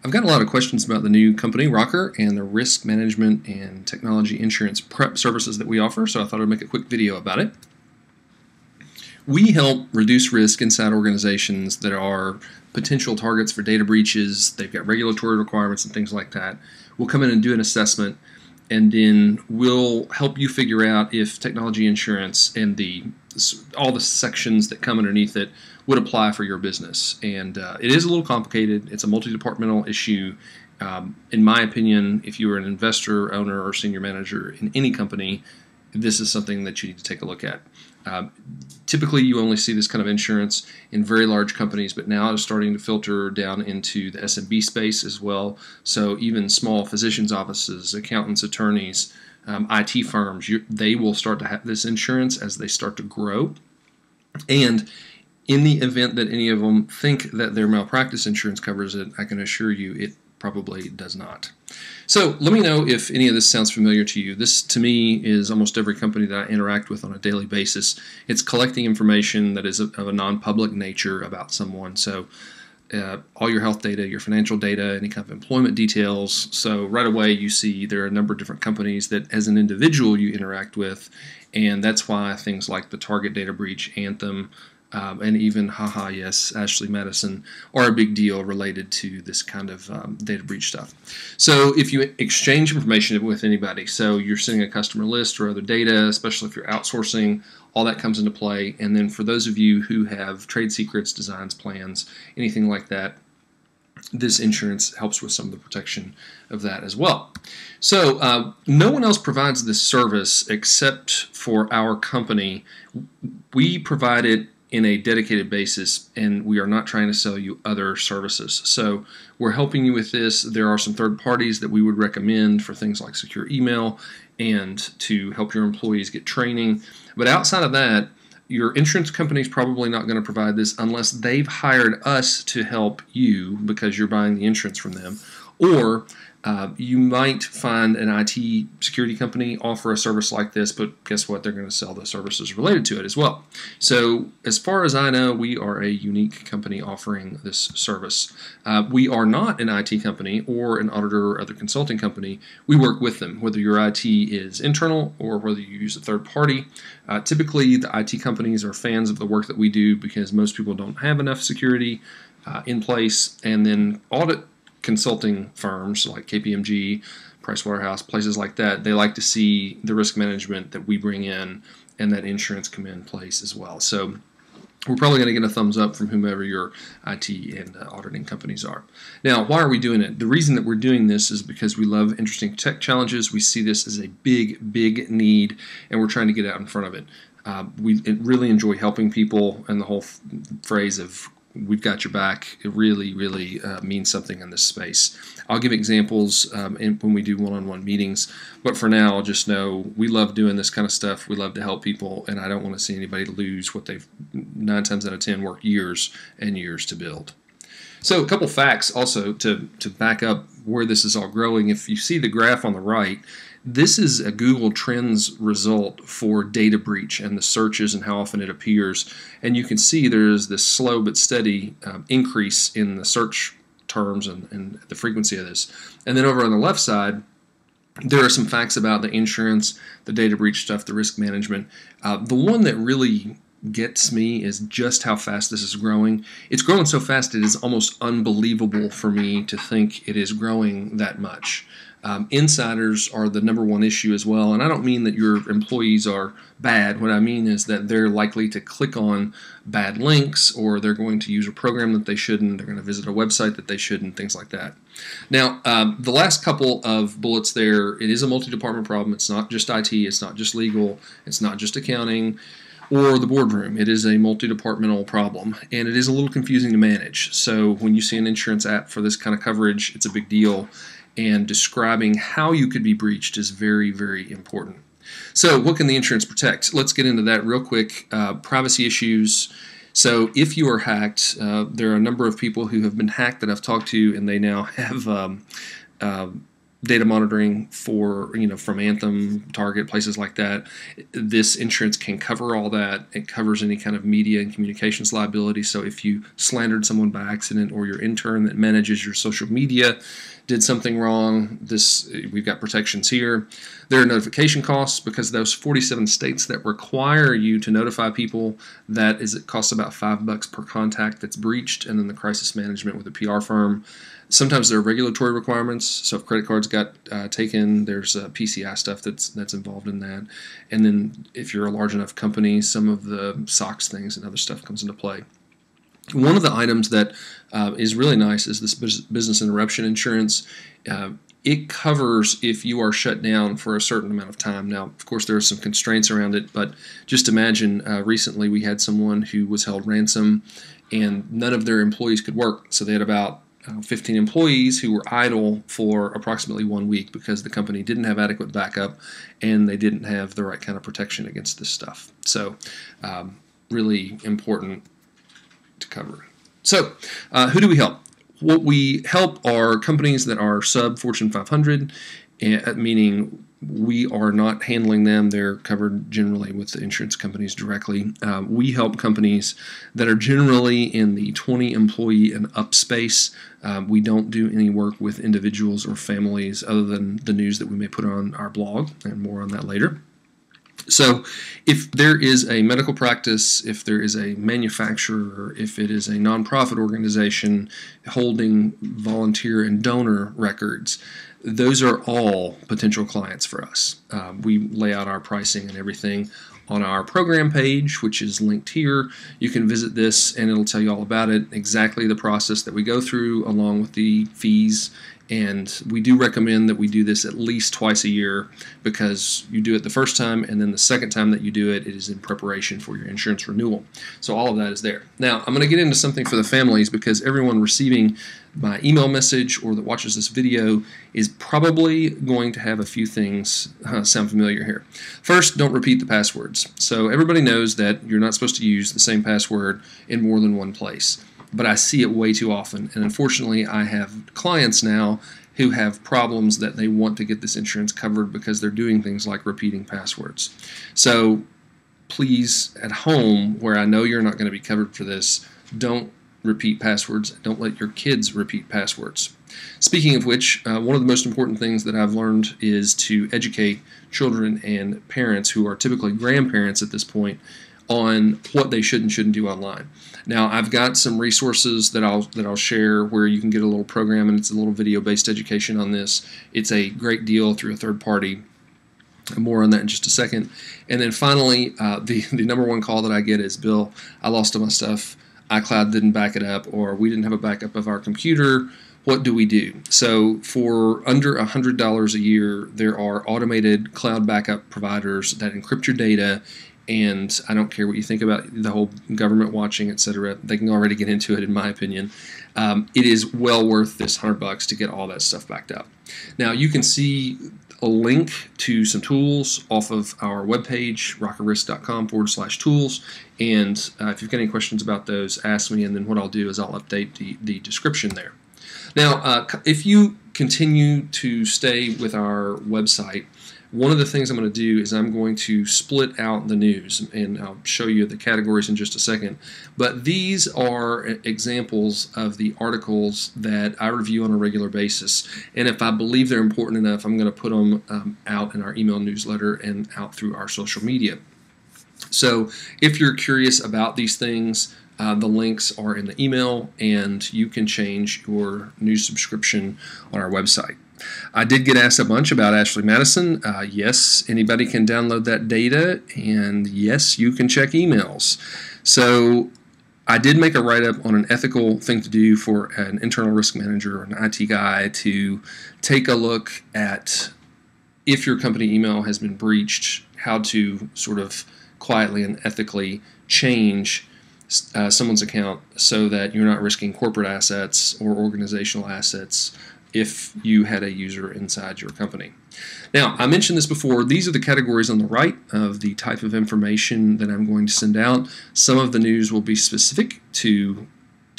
I've got a lot of questions about the new company, Rocker, and the risk management and technology insurance prep services that we offer, so I thought I'd make a quick video about it. We help reduce risk inside organizations that are potential targets for data breaches. They've got regulatory requirements and things like that. We'll come in and do an assessment, and then we'll help you figure out if technology insurance and all the sections that come underneath it would apply for your business. And it is a little complicated. It's a multi-departmental issue. In my opinion, if you are an investor, owner, or senior manager in any company, this is something that you need to take a look at. Typically, you only see this kind of insurance in very large companies, but now it's starting to filter down into the SMB space as well. So even small physicians' offices, accountants, attorneys, IT firms, they will start to have this insurance as they start to grow. And in the event that any of them think that their malpractice insurance covers it, I can assure you it probably does not. So let me know if any of this sounds familiar to you. This, to me, is almost every company that I interact with on a daily basis. It's collecting information that is of a non-public nature about someone. So all your health data, your financial data, any kind of employment details. So right away you see there are a number of different companies that as an individual you interact with, and that's why things like the Target data breach, Anthem, and even yes, Ashley Madison are a big deal related to this kind of data breach stuff. So if you exchange information with anybody, so you're sending a customer list or other data, especially if you're outsourcing, all that comes into play. And then for those of you who have trade secrets, designs, plans, anything like that, this insurance helps with some of the protection of that as well. So no one else provides this service except for our company. We provide it in a dedicated basis, and we are not trying to sell you other services. So we're helping you with this. There are some third parties that we would recommend for things like secure email and to help your employees get training. But outside of that, your insurance company is probably not going to provide this unless they've hired us to help you because you're buying the insurance from them. Or you might find an IT security company offer a service like this, but guess what? They're going to sell the services related to it as well. So as far as I know, we are a unique company offering this service. We are not an IT company or an auditor or other consulting company. We work with them, whether your IT is internal or whether you use a third party. Typically, the IT companies are fans of the work that we do because most people don't have enough security in place, and then audit consulting firms like KPMG, Pricewaterhouse, places like that, they like to see the risk management that we bring in and that insurance come in place as well. So we're probably going to get a thumbs up from whomever your IT and auditing companies are. Now, why are we doing it? The reason that we're doing this is because we love interesting tech challenges. We see this as a big, big need, and we're trying to get out in front of it. We really enjoy helping people, and the whole phrase of we've got your back, it really, really means something in this space. I'll give examples when we do one-on-one meetings, but for now, just know we love doing this kind of stuff. We love to help people, and I don't want to see anybody lose what they've 9 times out of 10 worked years and years to build. So a couple facts also to back up where this is all growing. If you see the graph on the right, this is a Google Trends result for data breach and the searches and how often it appears. And you can see there's this slow but steady increase in the search terms and the frequency of this. And then over on the left side, there are some facts about the insurance, the data breach stuff, the risk management. The one that really gets me is just how fast this is growing. It's growing so fast it is almost unbelievable for me to think it is growing that much. Insiders are the #1 issue as well, and I don't mean that your employees are bad. What I mean is that they're likely to click on bad links, or they're going to use a program that they shouldn't, they're going to visit a website that they shouldn't, things like that. Now, the last couple of bullets there, it is a multi-department problem. It's not just IT, it's not just legal, it's not just accounting, or the boardroom. It is a multi-departmental problem, and it is a little confusing to manage. So when you see an insurance app for this kind of coverage, it's a big deal, and describing how you could be breached is very, very important. So what can the insurance protect? Let's get into that real quick. Privacy issues. So if you are hacked, there are a number of people who have been hacked that I've talked to, and they now have data monitoring for, from Anthem, Target, places like that. This insurance can cover all that. It covers any kind of media and communications liability. So if you slandered someone by accident, or your intern that manages your social media did something wrong, we've got protections here. There are notification costs because those 47 states that require you to notify people, it costs about $5 per contact that's breached, and then the crisis management with a PR firm. Sometimes there are regulatory requirements, so if credit cards got taken, there's PCI stuff that's involved in that. And then if you're a large enough company, some of the SOX things and other stuff comes into play. One of the items that is really nice is this business interruption insurance. It covers if you are shut down for a certain amount of time. Now, of course, there are some constraints around it, but just imagine recently we had someone who was held ransom and none of their employees could work. So they had about 15 employees who were idle for approximately 1 week because the company didn't have adequate backup and they didn't have the right kind of protection against this stuff. So really important to cover. So who do we help? What we help are companies that are sub Fortune 500, meaning we are not handling them. They're covered generally with the insurance companies directly. We help companies that are generally in the 20 employee and up space. We don't do any work with individuals or families other than the news that we may put on our blog, and more on that later. So if there is a medical practice, if there is a manufacturer, if it is a nonprofit organization holding volunteer and donor records, those are all potential clients for us. We lay out our pricing and everything on our program page, which is linked here. You can visit this and it'll tell you all about it, exactly the process that we go through along with the fees. And we do recommend that we do this at least twice a year, because you do it the first time, and then the second time that you do it, it is in preparation for your insurance renewal. So all of that is there. Now, I'm going to get into something for the families, because everyone receiving my email message or that watches this video is probably going to have a few things sound familiar here. First, don't repeat the passwords. So everybody knows that you're not supposed to use the same password in more than one place. But I see it way too often, and unfortunately I have clients now who have problems that they want to get this insurance covered because they're doing things like repeating passwords. So please, at home, where I know you're not going to be covered for this, don't repeat passwords. Don't let your kids repeat passwords. Speaking of which, one of the most important things that I've learned is to educate children and parents, who are typically grandparents at this point, on what they should and shouldn't do online. Now, I've got some resources that I'll share where you can get a little program, and it's a little video-based education on this. It's a great deal through a third party. More on that in just a second. And then finally, the number one call that I get is, Bill, I lost all my stuff. iCloud didn't back it up, or we didn't have a backup of our computer. What do we do? So for under $100 a year, there are automated cloud backup providers that encrypt your data. And I don't care what you think about the whole government watching, etc. They can already get into it, in my opinion. It is well worth this $100 to get all that stuff backed up. Now, you can see a link to some tools off of our webpage, rockerrisk.com/tools. And if you've got any questions about those, ask me, and then what I'll do is I'll update the description there. Now, if you continue to stay with our website, one of the things I'm going to do is I'm going to split out the news, and I'll show you the categories in just a second. But these are examples of the articles that I review on a regular basis. And if I believe they're important enough, I'm going to put them out in our email newsletter and out through our social media. So if you're curious about these things, the links are in the email, and you can change your news subscription on our website. I did get asked a bunch about Ashley Madison. Yes, anybody can download that data, and yes, you can check emails. So I did make a write-up on an ethical thing to do for an internal risk manager or an IT guy to take a look at, if your company email has been breached, how to sort of quietly and ethically change someone's account so that you're not risking corporate assets or organizational assets if you had a user inside your company. Now, I mentioned this before. These are the categories on the right of the type of information that I'm going to send out. Some of the news will be specific to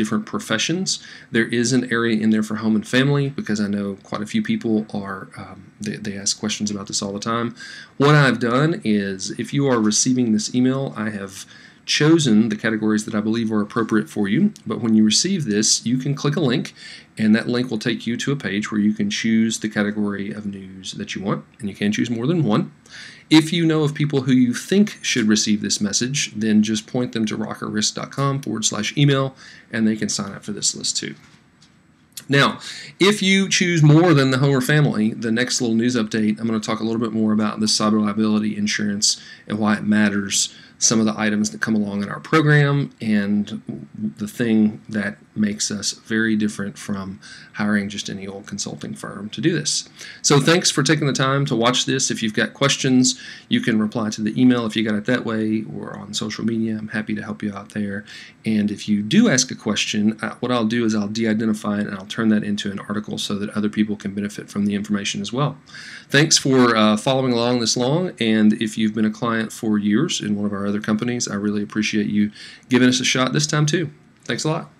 different professions. There is an area in there for home and family because I know quite a few people are, they ask questions about this all the time. What I've done is, if you are receiving this email, I have chosen the categories that I believe are appropriate for you. But when you receive this, you can click a link, and that link will take you to a page where you can choose the category of news that you want, and you can choose more than one. If you know of people who you think should receive this message, then just point them to rockerrisk.com/email, and they can sign up for this list too. Now, if you choose more than the home or family, the next little news update, I'm going to talk a little bit more about the cyber liability insurance and why it matters, some of the items that come along in our program, and the thing that makes us very different from hiring just any old consulting firm to do this. So thanks for taking the time to watch this. If you've got questions, you can reply to the email if you got it that way, or on social media. I'm happy to help you out there. And if you do ask a question, what I'll do is I'll de-identify it and I'll turn that into an article so that other people can benefit from the information as well. Thanks for following along this long, and if you've been a client for years in one of our other companies, I really appreciate you giving us a shot this time too. Thanks a lot.